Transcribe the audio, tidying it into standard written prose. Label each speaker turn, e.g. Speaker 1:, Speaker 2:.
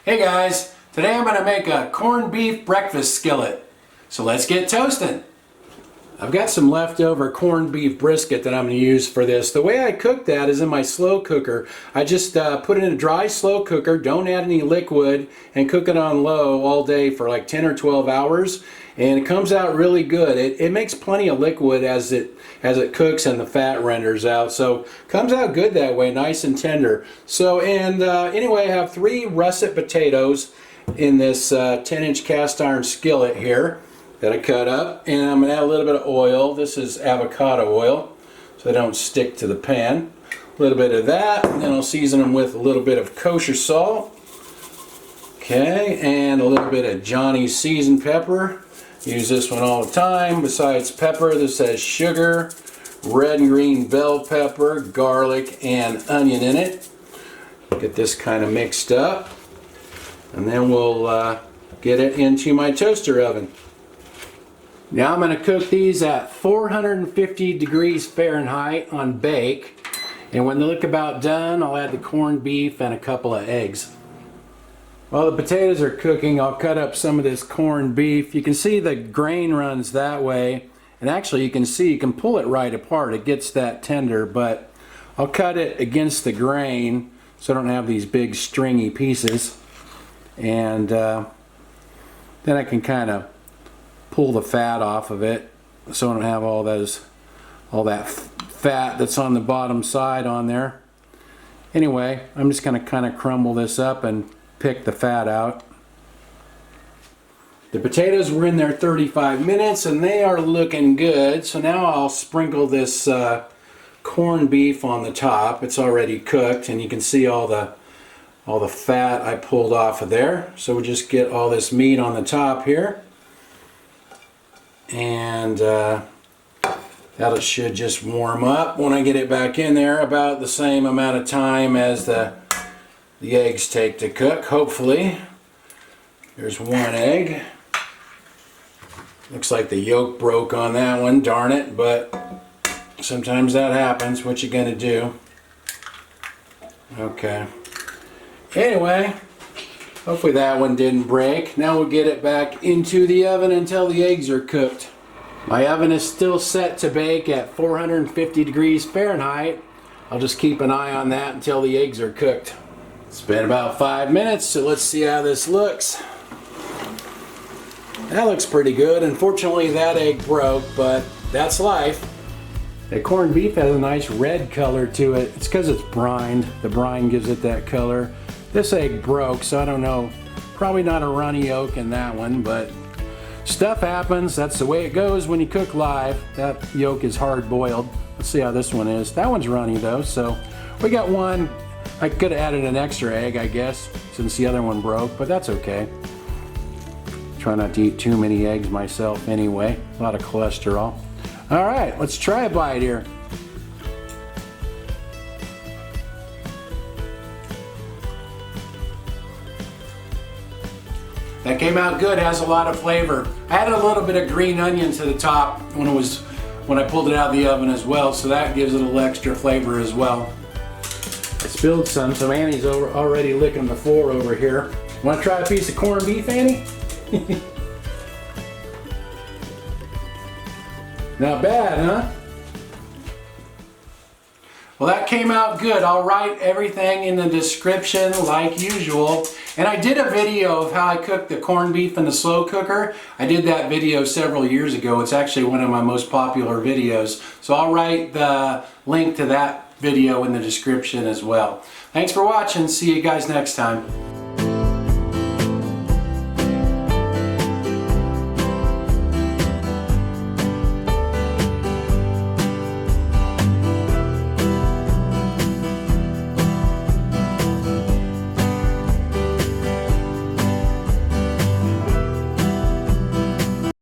Speaker 1: Hey guys, today I'm going to make a corned beef breakfast skillet. So let's get toasting. I've got some leftover corned beef brisket that I'm going to use for this. The way I cook that is in my slow cooker. I just put it in a dry slow cooker, don't add any liquid, and cook it on low all day for like 10 or 12 hours. And it comes out really good. It makes plenty of liquid as it cooks and the fat renders out. So comes out good that way, nice and tender. So anyway, I have 3 russet potatoes in this 10-inch cast iron skillet here that I cut up, and I'm going to add a little bit of oil. This is avocado oil, so they don't stick to the pan. A little bit of that, and then I'll season them with a little bit of kosher salt. Okay, and a little bit of Johnny's seasoned pepper. Use this one all the time. Besides pepper, this has sugar, red and green bell pepper, garlic, and onion in it. Get this kind of mixed up, and then we'll get it into my toaster oven. Now I'm going to cook these at 450 degrees Fahrenheit on bake, and when they look about done, I'll add the corned beef and a couple of eggs. While the potatoes are cooking, I'll cut up some of this corned beef. You can see the grain runs that way, and actually you can pull it right apart. It gets that tender, but I'll cut it against the grain so I don't have these big stringy pieces, and then I can kind of pull the fat off of it so I don't have all that fat that's on the bottom side on there. Anyway, I'm just going to kind of crumble this up and pick the fat out. The potatoes were in there 35 minutes and they are looking good. So now I'll sprinkle this corned beef on the top. It's already cooked, and you can see all the fat I pulled off of there. So we'll just get all this meat on the top here. And that should just warm up when I get it back in there, about the same amount of time as the eggs take to cook, hopefully. There's one egg. Looks like the yolk broke on that one, darn it, but sometimes that happens. What you gonna do? Okay. Anyway, hopefully that one didn't break. Now we'll get it back into the oven until the eggs are cooked. My oven is still set to bake at 450 degrees Fahrenheit. I'll just keep an eye on that until the eggs are cooked. It's been about 5 minutes, so let's see how this looks. That looks pretty good. Unfortunately, that egg broke, but that's life. The corned beef has a nice red color to it. It's because it's brined. The brine gives it that color. This egg broke, so I don't know. Probably not a runny yolk in that one, but stuff happens. That's the way it goes when you cook live. That yolk is hard boiled. Let's see how this one is. That one's runny though, so we got one. I could have added an extra egg, I guess, since the other one broke, but that's okay. Try not to eat too many eggs myself anyway. A lot of cholesterol. All right, let's try a bite here. That came out good, has a lot of flavor. I added a little bit of green onion to the top when I pulled it out of the oven as well, so that gives it a little extra flavor as well. I spilled some, so Annie's already licking the floor over here. Want to try a piece of corned beef, Annie? Not bad, huh? Well, that came out good. I'll write everything in the description like usual. And I did a video of how I cook the corned beef in the slow cooker. I did that video several years ago. It's actually one of my most popular videos. So I'll write the link to that video in the description as well. Thanks for watching. See you guys next time.